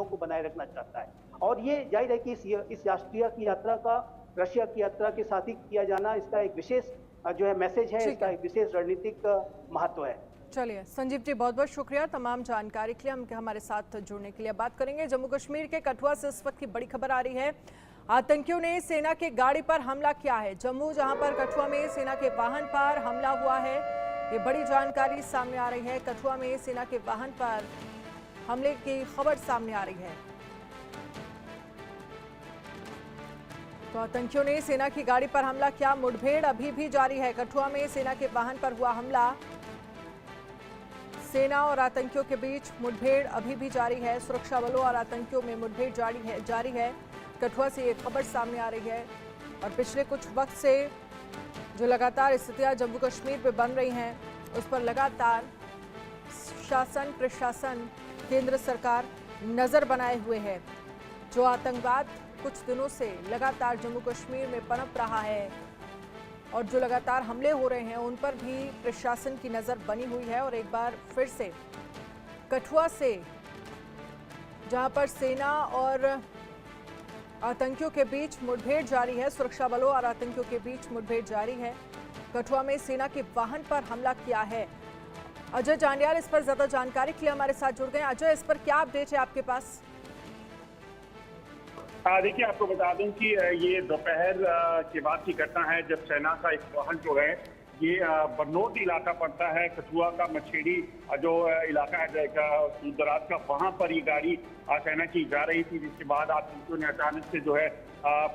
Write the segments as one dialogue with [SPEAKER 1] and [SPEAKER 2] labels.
[SPEAKER 1] संबंधों को बनाए रखना चाहता है। और ये जाहिर है कि इस राष्ट्रीय की यात्रा का रशिया की यात्रा के साथ ही किया जाना, इसका एक विशेष जो है मैसेज है,
[SPEAKER 2] ठीक
[SPEAKER 1] इसका
[SPEAKER 2] है।
[SPEAKER 1] एक विशेष रणनीतिक महत्व है।
[SPEAKER 2] चलिए संजीव जी, बहुत बहुत शुक्रिया तमाम जानकारी के लिए, हमारे साथ जुड़ने के लिए। बात करेंगे जम्मू कश्मीर के कठुआ से इस वक्त की बड़ी खबर आ रही है। आतंकियों ने सेना के गाड़ी पर हमला किया है। जम्मू जहां पर कठुआ में सेना के वाहन पर हमला हुआ है, ये बड़ी जानकारी सामने आ रही है। कठुआ में सेना के वाहन पर हमले की खबर सामने आ रही है। तो आतंकियों ने सेना की गाड़ी पर हमला किया। मुठभेड़ अभी भी जारी है। कठुआ में सेना के वाहन पर हुआ हमला। सेना और आतंकियों के बीच मुठभेड़ अभी भी जारी है। सुरक्षा बलों और आतंकियों में मुठभेड़ जारी है। कठुआ से ये खबर सामने आ रही है। और पिछले कुछ वक्त से जो लगातार स्थितियां जम्मू कश्मीर में बन रही हैं, उस पर लगातार शासन प्रशासन केंद्र सरकार नजर बनाए हुए है। जो आतंकवाद कुछ दिनों से लगातार जम्मू कश्मीर में पनप रहा है और जो लगातार हमले हो रहे हैं, उन पर भी प्रशासन की नज़र बनी हुई है। और एक बार फिर से कठुआ से, जहां पर सेना और आतंकियों के बीच मुठभेड़ जारी है, सुरक्षा बलों और आतंकियों के बीच मुठभेड़ जारी है। कठुआ में सेना के वाहन पर हमला किया है। अजय जांडियाल इस पर ज्यादा जानकारी के लिए हमारे साथ जुड़ गए। अजय, इस पर क्या अपडेट है आपके पास?
[SPEAKER 3] देखिए, आपको बता दूं कि ये दोपहर के बाद की घटना है, जब सेना का एक वाहन जो है, ये बरनोट इलाका पड़ता है, कठुआ का मछेड़ी जो इलाका है दूर दराज का, वहां पर ये गाड़ी सेना की जा रही थी, जिसके बाद आतंकियों ने अचानक से जो है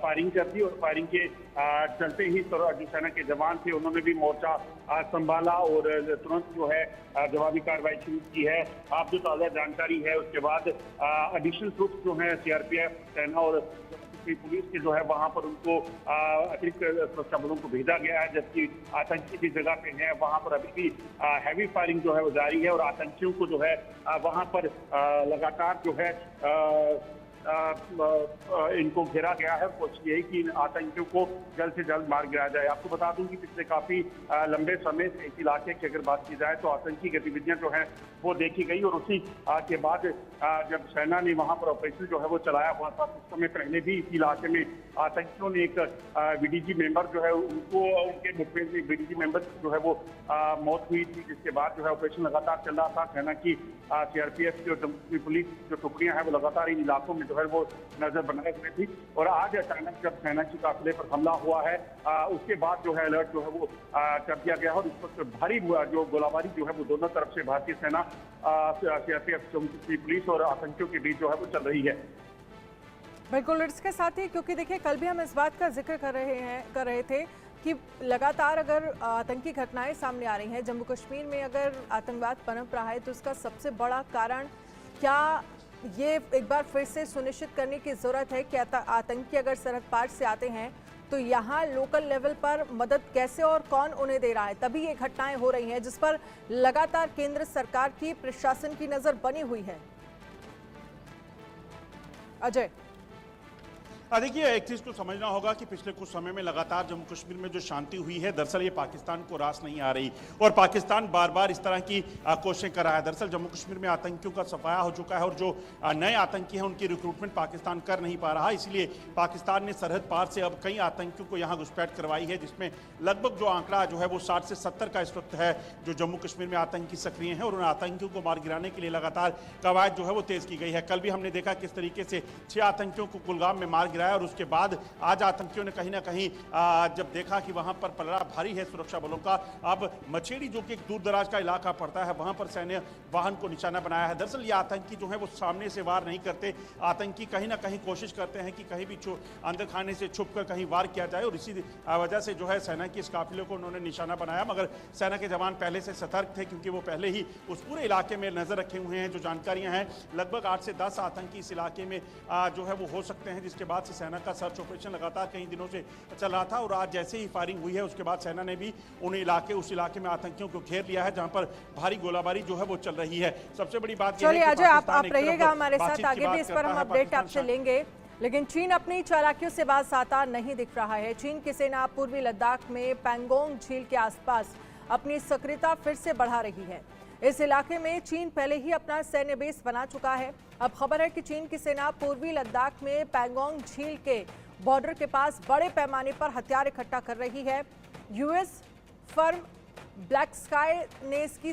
[SPEAKER 3] फायरिंग कर दी। और फायरिंग के चलते ही जो सेना के जवान थे, उन्होंने भी मोर्चा संभाला और तुरंत जो है जवाबी कार्रवाई शुरू की है। आप जो ताज़ा जानकारी है, उसके बाद एडिशनल ट्रुप्स जो है, सीआरपीएफ, सेना और पुलिस के जो है, वहां पर उनको अतिरिक्त सुरक्षा बलों को भेजा गया है। जबकि आतंकी जिस जगह पे है, वहां पर अभी भी हैवी फायरिंग जो है वो जारी है। और आतंकियों को जो है वहां पर लगातार जो है इनको घेरा गया है। कोशिश यही कि आतंकियों को जल्द से जल्द मार गिराया जाए। आपको बता दूं कि पिछले काफी लंबे समय से इस इलाके की अगर बात की जाए, तो आतंकी गतिविधियां जो हैं वो देखी गई। और उसी के बाद जब सेना ने वहां पर ऑपरेशन जो है वो चलाया हुआ था, कुछ समय पहले भी इस इलाके में आतंकियों ने एक बीडीजी मेंबर जो है उनको, उनके मुठभेड़ में बीडीजी मेंबर जो है वो मौत हुई थी। जिसके बाद जो है ऑपरेशन लगातार चल रहा था। सेना की सीआरपीएफ की और जम्मू कश्मीर पुलिस जो टुकड़ियां हैं, वो लगातार इन इलाकों में जो है वो नजर बनाए हुए थी। और आज अचानक जब सेना की काफिले पर हमला हुआ है, उसके बाद जो है अलर्ट जो है वो कर दिया गया है। और इस वक्त भारी जो गोलाबारी जो है वो दोनों तरफ से भारतीय सेना, सीआरपीएफ, जम्मू कश्मीर पुलिस और आतंकियों के बीच जो है वो चल रही है।
[SPEAKER 2] बिल्कुल, इसके साथ ही, क्योंकि देखिए कल भी हम इस बात का जिक्र कर रहे थे कि लगातार अगर आतंकी घटनाएं सामने आ रही हैं जम्मू कश्मीर में, अगर आतंकवाद पनप रहा है, तो इसका सबसे बड़ा कारण क्या ये एक बार फिर से सुनिश्चित करने की जरूरत है कि आतंकी अगर सरहद पार से आते हैं तो यहाँ लोकल लेवल पर मदद कैसे और कौन उन्हें दे रहा है। तभी ये घटनाएं हो रही हैं जिस पर लगातार केंद्र सरकार की, प्रशासन की नजर बनी हुई है। अजय,
[SPEAKER 4] देखिए, एक चीज तो समझना होगा कि पिछले कुछ समय में लगातार जम्मू कश्मीर में जो शांति हुई है, दरअसल ये पाकिस्तान को रास नहीं आ रही। और पाकिस्तान बार बार इस तरह की कोशिशें कर रहा है। दरअसल जम्मू कश्मीर में आतंकियों का सफाया हो चुका है और जो नए आतंकी हैं उनकी रिक्रूटमेंट पाकिस्तान कर नहीं पा रहा। इसलिए पाकिस्तान ने सरहद पार से अब कई आतंकियों को यहाँ घुसपैठ करवाई है, जिसमें लगभग जो आंकड़ा जो है वो 60 से 70 का इस वक्त है जो जम्मू कश्मीर में आतंकी सक्रिय हैं। और उन आतंकियों को मार गिराने के लिए लगातार कवायद जो है वो तेज की गई है। कल भी हमने देखा किस तरीके से 6 आतंकियों को कुलगाम में मार गिराया। और उसके बाद आज आतंकियों ने कहीं ना कहीं जब देखा कि वहां पर पलड़ा भारी है सुरक्षा बलों का, अब मछेड़ी जो कि एक दूर दराज का इलाका पड़ता है, वहां पर सैन्य वाहन को निशाना बनाया है। दरअसल ये आतंकी जो है वो सामने से वार नहीं करते। आतंकी कहीं ना कहीं कोशिश करते हैं कि कहीं भी अंदर खाने से छुपकर कहीं वार किया जाए। और इसी वजह से जो है सेना की इस काफिले को उन्होंने निशाना बनाया। मगर सेना के जवान पहले से सतर्क थे, क्योंकि वो पहले ही उस पूरे इलाके में नजर रखे हुए हैं। जो जानकारियां हैं, लगभग 8 से 10 आतंकी इस इलाके में जो है वो हो सकते हैं, जिसके बाद से सेना का सर्च ऑपरेशन लगातार कई दिनों से चल रहा था। और आज जैसे ही फायरिंग हुई है, उसके बाद सेना ने भी उस इलाके में आतंकियों को घेर लिया है, जहां पर भारी गोलाबारी जो है वो चल रही है। सबसे बड़ी बात
[SPEAKER 2] चलिए अजय, आप रहिएगा हमारे साथ, आगे भी इस पर हम अपडेट आपसे लेंगे। लेकिन चीन अपनी चालाकियों से बाज आता नहीं दिख रहा है। चीन की सेना पूर्वी लद्दाख में पैंगोंग झील के आसपास अपनी सक्रियता फिर से बढ़ा रही है। इस इलाके में चीन पहले ही अपना सैन्य बेस बना चुका है। अब खबर है कि चीन की सेना पूर्वी लद्दाख में पैंगोंग झील के बॉर्डर के पास बड़े पैमाने पर हथियार इकट्ठा कर रही है। यूएस फर्म ब्लैक स्काई ने इसकी